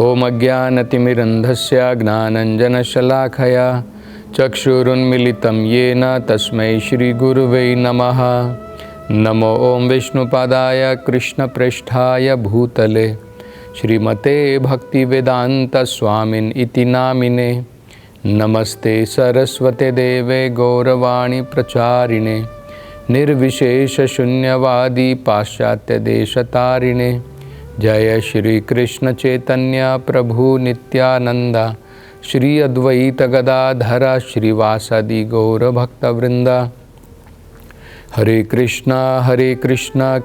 ओम अज्ञानतिमिरन्धस्य ज्ञानञ्जनशलाखया चक्षुरुन्मिलितं येन तस्मै श्रीगुरुवे नमः। नमो ओम विष्णुपादाय कृष्णप्रेष्ठाय भूतले श्रीमते भक्तिवेदांत स्वामिन इति नामिने। नमस्ते सरस्वते देवे गौरवाणी प्रचारिणे निर्विशेष शून्यवादी पाश्चात्य देशतारिणे। जय श्री कृष्ण चैतन्य प्रभु नित्यानंदा श्री अद्वैत गदाधर श्रीवासदि गौर भक्तवृंदा। हरे कृष्णा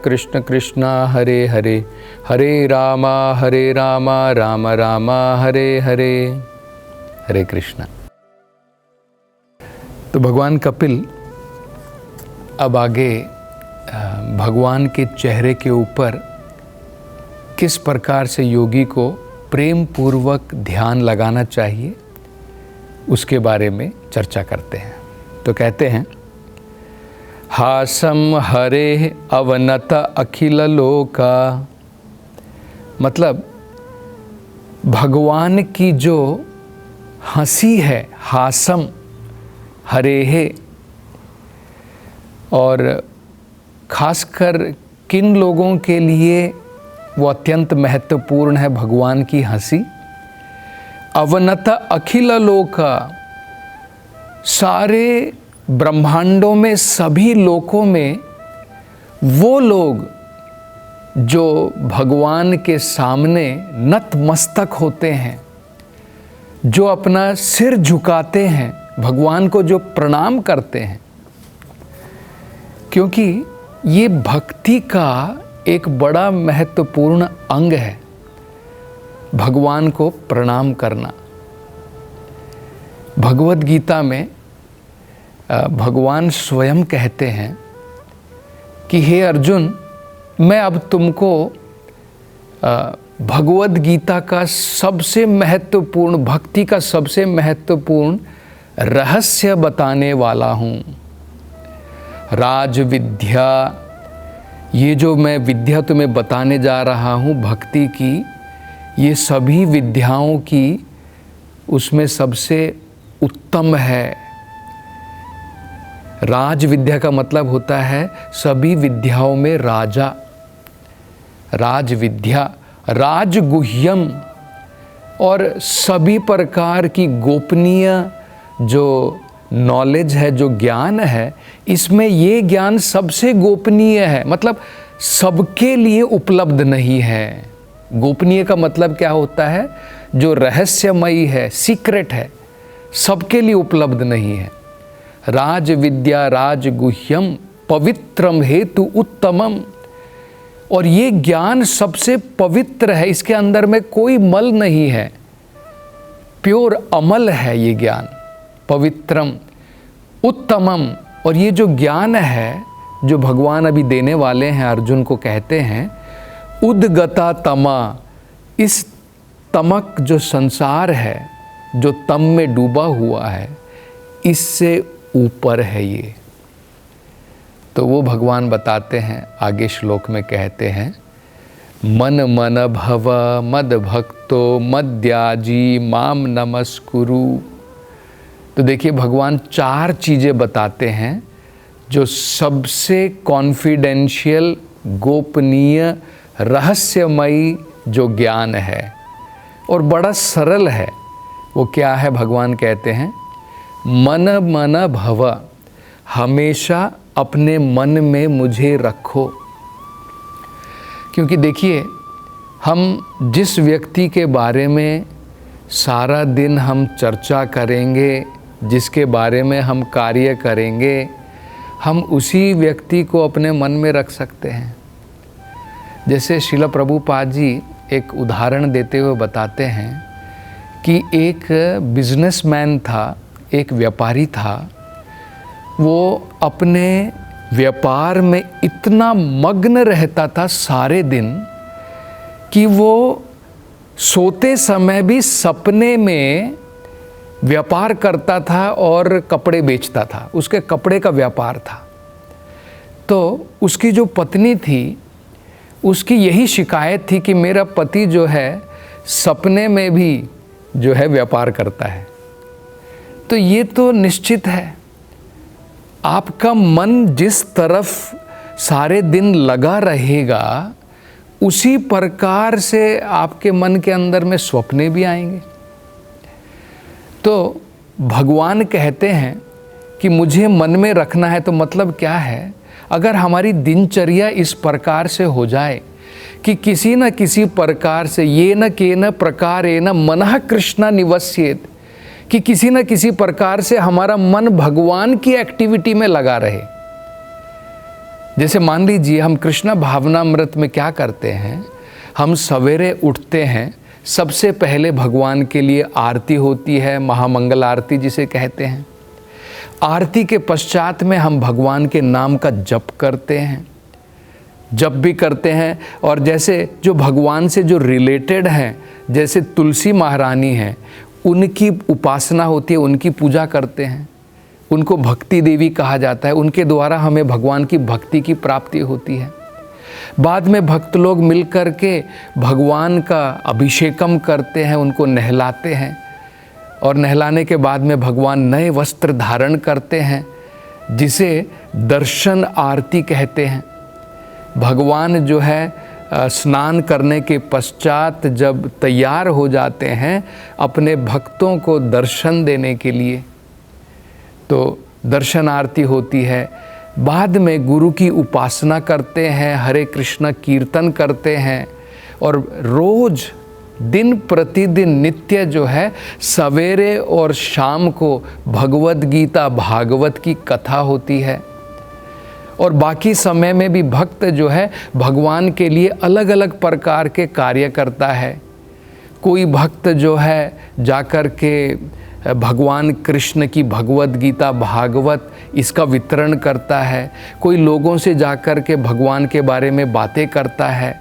कृष्ण कृष्णा हरे हरे, हरे राम राम राम हरे हरे। हरे कृष्णा। तो भगवान कपिल अब आगे भगवान के चेहरे के ऊपर किस प्रकार से योगी को प्रेम पूर्वक ध्यान लगाना चाहिए उसके बारे में चर्चा करते हैं। तो कहते हैं, हासम हरे अवनत अखिल लोका, मतलब भगवान की जो हंसी है, हासम हरे है, और खासकर किन लोगों के लिए वो अत्यंत महत्वपूर्ण है भगवान की हंसी। अवनत अखिल लोका, सारे ब्रह्मांडों में, सभी लोकों में वो लोग जो भगवान के सामने नतमस्तक होते हैं, जो अपना सिर झुकाते हैं, भगवान को जो प्रणाम करते हैं, क्योंकि ये भक्ति का एक बड़ा महत्वपूर्ण अंग है, भगवान को प्रणाम करना। भगवद गीता में भगवान स्वयं कहते हैं कि हे अर्जुन, मैं अब तुमको भगवद गीता का सबसे महत्वपूर्ण, भक्ति का सबसे महत्वपूर्ण रहस्य बताने वाला हूँ। राज विद्या, ये जो मैं विद्या तुम्हें बताने जा रहा हूँ भक्ति की, ये सभी विद्याओं की उसमें सबसे उत्तम है। राज विद्या का मतलब होता है सभी विद्याओं में राजा। राज विद्या, राजगुह्यम, और सभी प्रकार की गोपनीय जो नॉलेज है, जो ज्ञान है, इसमें ये ज्ञान सबसे गोपनीय है, मतलब सबके लिए उपलब्ध नहीं है। गोपनीय का मतलब क्या होता है? जो रहस्यमयी है, सीक्रेट है, सबके लिए उपलब्ध नहीं है। राज विद्या राजगुह्यम पवित्रम हेतु उत्तमम, और ये ज्ञान सबसे पवित्र है, इसके अंदर में कोई मल नहीं है, प्योर अमल है ये ज्ञान, पवित्रम उत्तमम। और ये जो ज्ञान है जो भगवान अभी देने वाले हैं अर्जुन को, कहते हैं उद्गता तमा, इस तमक जो संसार है, जो तम में डूबा हुआ है, इससे ऊपर है ये। तो वो भगवान बताते हैं, आगे श्लोक में कहते हैं, मन मन भव मद भक्तो मद्याजी माम नमस्कुरु। तो देखिए भगवान चार चीज़ें बताते हैं जो सबसे कॉन्फिडेंशियल, गोपनीय, रहस्यमयी जो ज्ञान है और बड़ा सरल है। वो क्या है? भगवान कहते हैं, मन मन भव, हमेशा अपने मन में मुझे रखो। क्योंकि देखिए, हम जिस व्यक्ति के बारे में सारा दिन हम चर्चा करेंगे, जिसके बारे में हम कार्य करेंगे, हम उसी व्यक्ति को अपने मन में रख सकते हैं। जैसे श्रील प्रभुपाद जी एक उदाहरण देते हुए बताते हैं कि एक बिजनेसमैन था, एक व्यापारी था। वो अपने व्यापार में इतना मग्न रहता था सारे दिन कि वो सोते समय भी सपने में व्यापार करता था और कपड़े बेचता था। उसके कपड़े का व्यापार था। तो उसकी जो पत्नी थी, उसकी यही शिकायत थी कि मेरा पति जो है सपने में भी जो है व्यापार करता है। तो ये तो निश्चित है, आपका मन जिस तरफ सारे दिन लगा रहेगा उसी प्रकार से आपके मन के अंदर में सपने भी आएंगे। तो भगवान कहते हैं कि मुझे मन में रखना है, तो मतलब क्या है, अगर हमारी दिनचर्या इस प्रकार से हो जाए कि किसी न किसी प्रकार से ये न के न प्रकारेण मनः कृष्ण निवस्येत, कि किसी न किसी प्रकार से हमारा मन भगवान की एक्टिविटी में लगा रहे। जैसे मान लीजिए हम कृष्ण भावनामृत में क्या करते हैं, हम सवेरे उठते हैं, सबसे पहले भगवान के लिए आरती होती है, महामंगल आरती जिसे कहते हैं। आरती के पश्चात में हम भगवान के नाम का जप करते हैं, जप भी करते हैं। और जैसे जो भगवान से जो रिलेटेड हैं, जैसे तुलसी महारानी हैं, उनकी उपासना होती है, उनकी पूजा करते हैं, उनको भक्ति देवी कहा जाता है। उनके द्वारा हमें भगवान की भक्ति की प्राप्ति होती है। बाद में भक्त लोग मिल कर के भगवान का अभिषेकम करते हैं, उनको नहलाते हैं, और नहलाने के बाद में भगवान नए वस्त्र धारण करते हैं, जिसे दर्शन आरती कहते हैं। भगवान जो है स्नान करने के पश्चात जब तैयार हो जाते हैं अपने भक्तों को दर्शन देने के लिए, तो दर्शन आरती होती है। बाद में गुरु की उपासना करते हैं, हरे कृष्ण कीर्तन करते हैं, और रोज़ दिन प्रतिदिन नित्य जो है सवेरे और शाम को भगवद गीता भागवत की कथा होती है। और बाकी समय में भी भक्त जो है भगवान के लिए अलग अलग प्रकार के कार्य करता है। कोई भक्त जो है जाकर के भगवान कृष्ण की भगवद गीता भागवत इसका वितरण करता है, कोई लोगों से जाकर के भगवान के बारे में बातें करता है।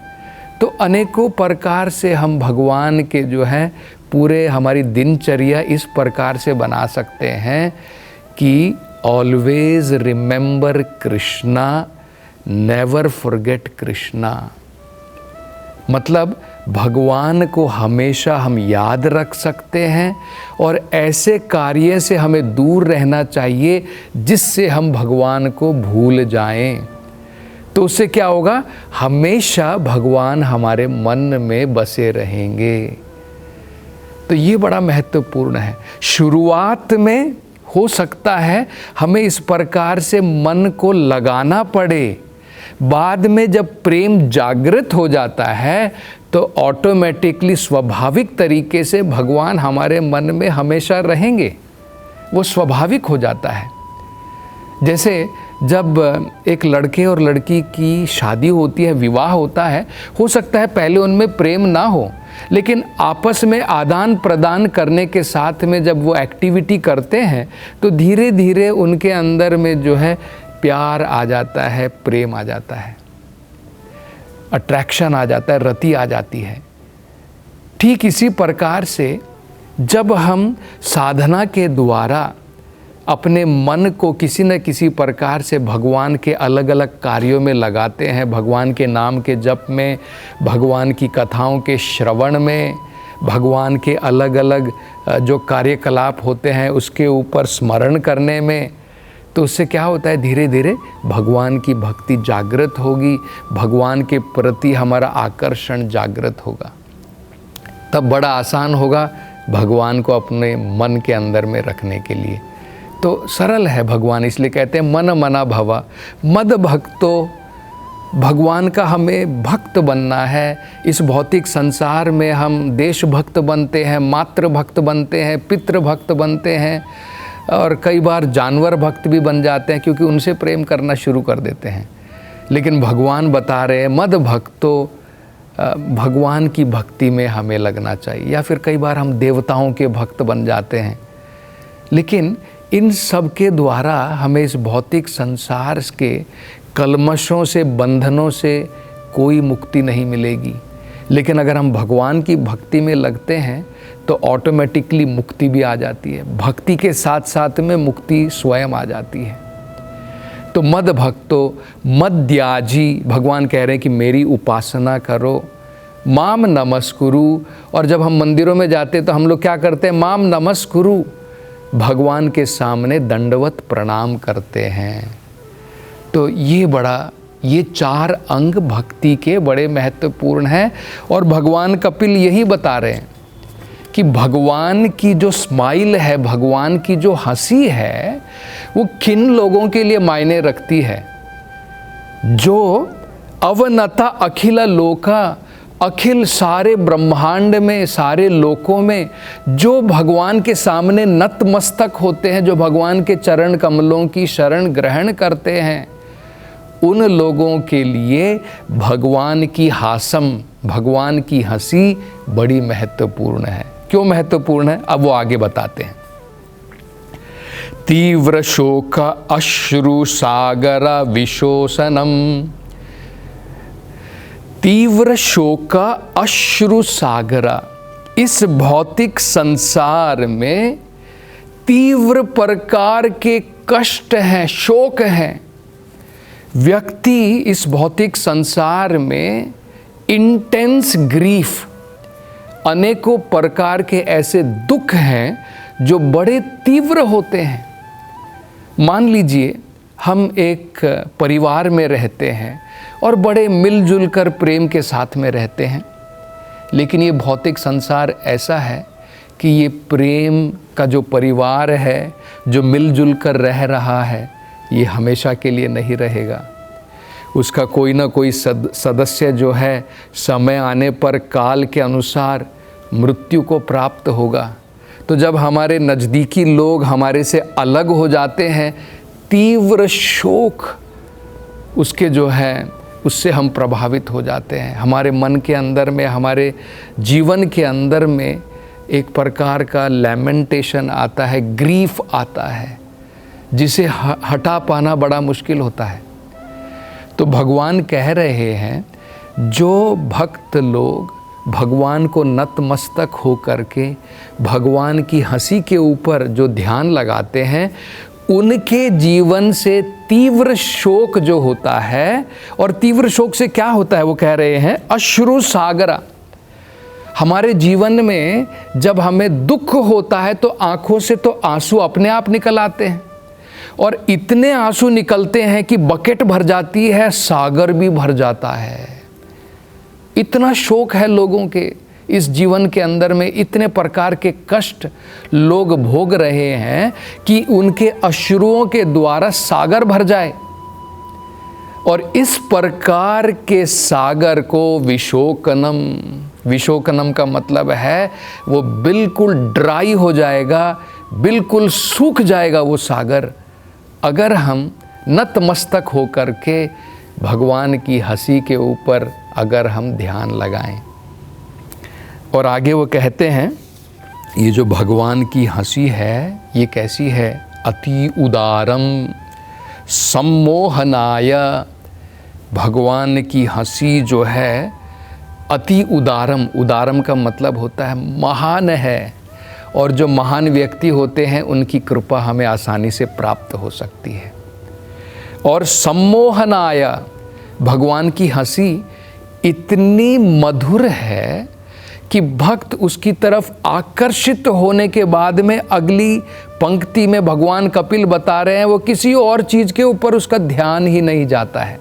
तो अनेकों प्रकार से हम भगवान के जो है पूरे हमारी दिनचर्या इस प्रकार से बना सकते हैं कि always remember Krishna, never forget Krishna. मतलब भगवान को हमेशा हम याद रख सकते हैं, और ऐसे कार्य से हमें दूर रहना चाहिए जिससे हम भगवान को भूल जाएं। तो उससे क्या होगा, हमेशा भगवान हमारे मन में बसे रहेंगे। तो ये बड़ा महत्वपूर्ण है। शुरुआत में हो सकता है हमें इस प्रकार से मन को लगाना पड़े, बाद में जब प्रेम जागृत हो जाता है तो ऑटोमेटिकली स्वाभाविक तरीके से भगवान हमारे मन में हमेशा रहेंगे, वो स्वाभाविक हो जाता है। जैसे जब एक लड़के और लड़की की शादी होती है, विवाह होता है, हो सकता है पहले उनमें प्रेम ना हो, लेकिन आपस में आदान प्रदान करने के साथ में जब वो एक्टिविटी करते हैं तो धीरे धीरे उनके अंदर में जो है प्यार आ जाता है, प्रेम आ जाता है, अट्रैक्शन आ जाता है, रति आ जाती है। ठीक इसी प्रकार से जब हम साधना के द्वारा अपने मन को किसी न किसी प्रकार से भगवान के अलग अलग कार्यों में लगाते हैं, भगवान के नाम के जप में, भगवान की कथाओं के श्रवण में, भगवान के अलग अलग जो कार्यकलाप होते हैं उसके ऊपर स्मरण करने में, तो उससे क्या होता है, धीरे धीरे भगवान की भक्ति जागृत होगी, भगवान के प्रति हमारा आकर्षण जागृत होगा। तब बड़ा आसान होगा भगवान को अपने मन के अंदर में रखने के लिए। तो सरल है भगवान, इसलिए कहते हैं मन मना भवा मद भक्तो। भगवान का हमें भक्त बनना है। इस भौतिक संसार में हम देश भक्त बनते हैं, मातृ भक्त बनते हैं, पितृ भक्त बनते हैं, और कई बार जानवर भक्त भी बन जाते हैं क्योंकि उनसे प्रेम करना शुरू कर देते हैं। लेकिन भगवान बता रहे हैं मद भक्तो, भगवान की भक्ति में हमें लगना चाहिए। या फिर कई बार हम देवताओं के भक्त बन जाते हैं, लेकिन इन सब के द्वारा हमें इस भौतिक संसार के कलमशों से, बंधनों से कोई मुक्ति नहीं मिलेगी। लेकिन अगर हम भगवान की भक्ति में लगते हैं तो ऑटोमेटिकली मुक्ति भी आ जाती है। भक्ति के साथ साथ में मुक्ति स्वयं आ जाती है। तो मद भक्तो मद्याजी, भगवान कह रहे हैं कि मेरी उपासना करो, माम नमस्कुरु। और जब हम मंदिरों में जाते तो हम लोग क्या करते हैं? माम नमस्कुरु, भगवान के सामने दंडवत प्रणाम करते हैं। तो ये 4 अंग भक्ति के बड़े महत्वपूर्ण हैं। और भगवान कपिल यही बता रहे हैं कि भगवान की जो स्माइल है, भगवान की जो हंसी है, वो किन लोगों के लिए मायने रखती है? जो अवनता अखिल लोका, अखिल सारे ब्रह्मांड में, सारे लोकों में जो भगवान के सामने नतमस्तक होते हैं, जो भगवान के चरण कमलों की शरण ग्रहण करते हैं, उन लोगों के लिए भगवान की हासम, भगवान की हंसी बड़ी महत्वपूर्ण है। क्यों महत्वपूर्ण है? अब वो आगे बताते हैं। तीव्र शोक अश्रु सागर विशोषणम, तीव्र शोक अश्रु सागरा, इस भौतिक संसार में तीव्र प्रकार के कष्ट हैं, शोक हैं। व्यक्ति इस भौतिक संसार में इंटेंस ग्रीफ, अनेकों प्रकार के ऐसे दुख हैं जो बड़े तीव्र होते हैं। मान लीजिए हम एक परिवार में रहते हैं और बड़े मिलजुल कर प्रेम के साथ में रहते हैं, लेकिन ये भौतिक संसार ऐसा है कि ये प्रेम का जो परिवार है, जो मिलजुल कर रह रहा है, ये हमेशा के लिए नहीं रहेगा। उसका कोई ना कोई सदस्य जो है समय आने पर काल के अनुसार मृत्यु को प्राप्त होगा। तो जब हमारे नज़दीकी लोग हमारे से अलग हो जाते हैं, तीव्र शोक उसके जो है उससे हम प्रभावित हो जाते हैं। हमारे मन के अंदर में, हमारे जीवन के अंदर में एक प्रकार का लैमेंटेशन आता है, ग्रीफ आता है, जिसे हटा पाना बड़ा मुश्किल होता है। तो भगवान कह रहे हैं, जो भक्त लोग भगवान को नतमस्तक हो करके भगवान की हंसी के ऊपर जो ध्यान लगाते हैं, उनके जीवन से तीव्र शोक जो होता है, और तीव्र शोक से क्या होता है वो कह रहे हैं, अश्रु सागरा। हमारे जीवन में जब हमें दुख होता है तो आंखों से तो आंसू अपने आप निकल आते हैं, और इतने आंसू निकलते हैं कि बकेट भर जाती है, सागर भी भर जाता है। इतना शोक है लोगों के इस जीवन के अंदर में, इतने प्रकार के कष्ट लोग भोग रहे हैं कि उनके अश्रुओं के द्वारा सागर भर जाए। और इस प्रकार के सागर को विशोकनम, विशोकनम का मतलब है वो बिल्कुल ड्राई हो जाएगा, बिल्कुल सूख जाएगा वो सागर, अगर हम नतमस्तक होकर के भगवान की हंसी के ऊपर अगर हम ध्यान लगाएं। और आगे वो कहते हैं, ये जो भगवान की हंसी है ये कैसी है? अति उदारम सम्मोहनाय, भगवान की हंसी जो है अति उदारम, उदारम का मतलब होता है महान है, और जो महान व्यक्ति होते हैं उनकी कृपा हमें आसानी से प्राप्त हो सकती है। और सम्मोहनाय, भगवान की हंसी इतनी मधुर है कि भक्त उसकी तरफ आकर्षित होने के बाद में अगली पंक्ति में भगवान कपिल बता रहे हैं, वो किसी और चीज़ के ऊपर उसका ध्यान ही नहीं जाता है।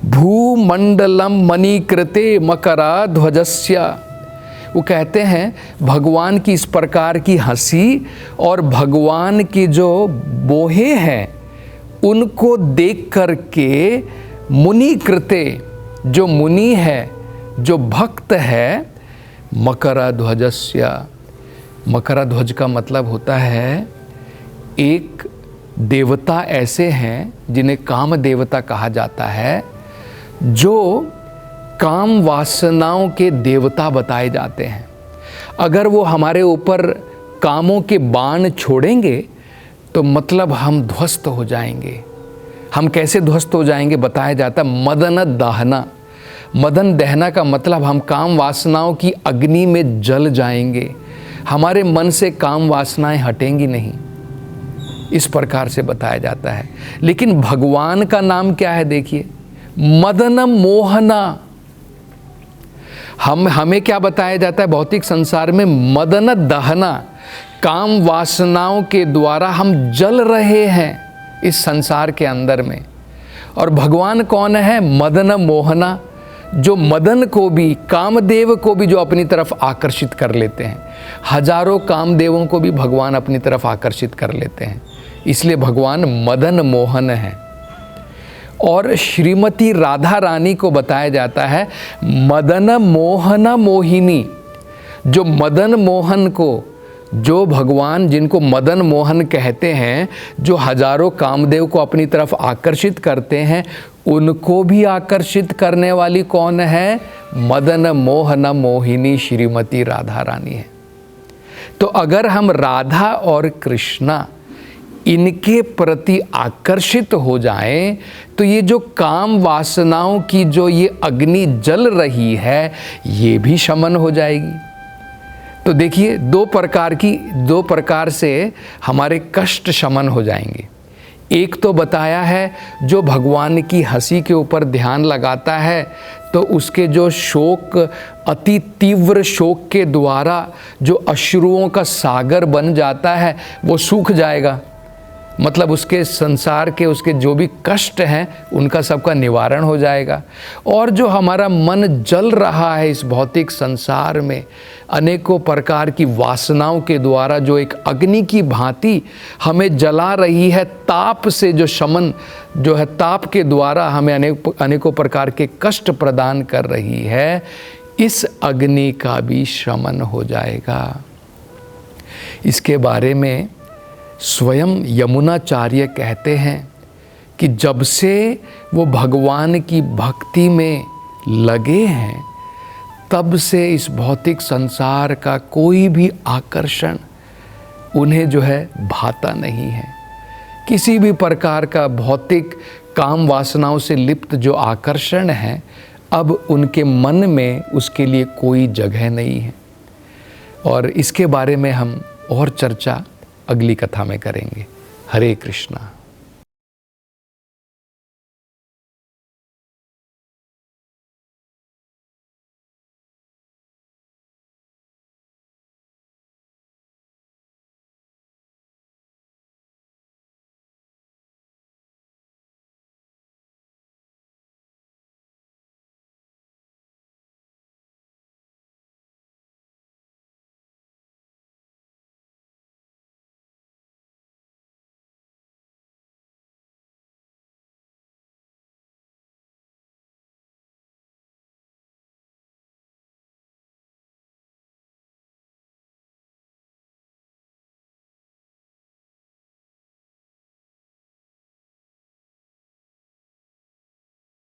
भूमंडलम मणिकृते मकरा ध्वजस्य, वो कहते हैं भगवान की इस प्रकार की हंसी और भगवान की जो बोहे हैं उनको देख कर के मुनि कृते, जो मुनि है, जो भक्त है, मकरा ध्वजस्य, मकरा ध्वज का मतलब होता है एक देवता ऐसे हैं जिन्हें काम देवता कहा जाता है, जो काम वासनाओं के देवता बताए जाते हैं। अगर वो हमारे ऊपर कामों के बाण छोड़ेंगे तो मतलब हम ध्वस्त हो जाएंगे। हम कैसे ध्वस्त हो जाएंगे बताया जाता, मदन दहना, मदन दहना का मतलब हम काम वासनाओं की अग्नि में जल जाएंगे, हमारे मन से काम वासनाएं हटेंगी नहीं, इस प्रकार से बताया जाता है। लेकिन भगवान का नाम क्या है देखिए, मदन मोहना। हमें क्या बताया जाता है भौतिक संसार में? मदन दहना, काम वासनाओं के द्वारा हम जल रहे हैं इस संसार के अंदर में। और भगवान कौन है? मदन मोहना, जो मदन को भी, कामदेव को भी जो अपनी तरफ आकर्षित कर लेते हैं। हजारों कामदेवों को भी भगवान अपनी तरफ आकर्षित कर लेते हैं, इसलिए भगवान मदन मोहन है। और श्रीमती राधा रानी को बताया जाता है मदन मोहन मोहिनी। जो मदन मोहन को, जो भगवान जिनको मदन मोहन कहते हैं, जो हजारों कामदेव को अपनी तरफ आकर्षित करते हैं, उनको भी आकर्षित करने वाली कौन है? मदन मोहन मोहिनी श्रीमती राधा रानी है। तो अगर हम राधा और कृष्णा इनके प्रति आकर्षित हो जाएं, तो ये जो काम वासनाओं की जो ये अग्नि जल रही है, ये भी शमन हो जाएगी। तो देखिए, दो प्रकार से हमारे कष्ट शमन हो जाएंगे। एक तो बताया है, जो भगवान की हंसी के ऊपर ध्यान लगाता है तो उसके जो शोक, अति तीव्र शोक के द्वारा जो अश्रुओं का सागर बन जाता है, वो सूख जाएगा। मतलब उसके संसार के, उसके जो भी कष्ट हैं, उनका सबका निवारण हो जाएगा। और जो हमारा मन जल रहा है इस भौतिक संसार में, अनेकों प्रकार की वासनाओं के द्वारा जो एक अग्नि की भांति हमें जला रही है, ताप से जो शमन जो है, ताप के द्वारा हमें अनेकों प्रकार के कष्ट प्रदान कर रही है, इस अग्नि का भी शमन हो जाएगा। इसके बारे में स्वयं यमुनाचार्य कहते हैं कि जब से वो भगवान की भक्ति में लगे हैं, तब से इस भौतिक संसार का कोई भी आकर्षण उन्हें जो है भाता नहीं है। किसी भी प्रकार का भौतिक काम वासनाओं से लिप्त जो आकर्षण है, अब उनके मन में उसके लिए कोई जगह नहीं है। और इसके बारे में हम और चर्चा अगली कथा में करेंगे। हरे कृष्णा।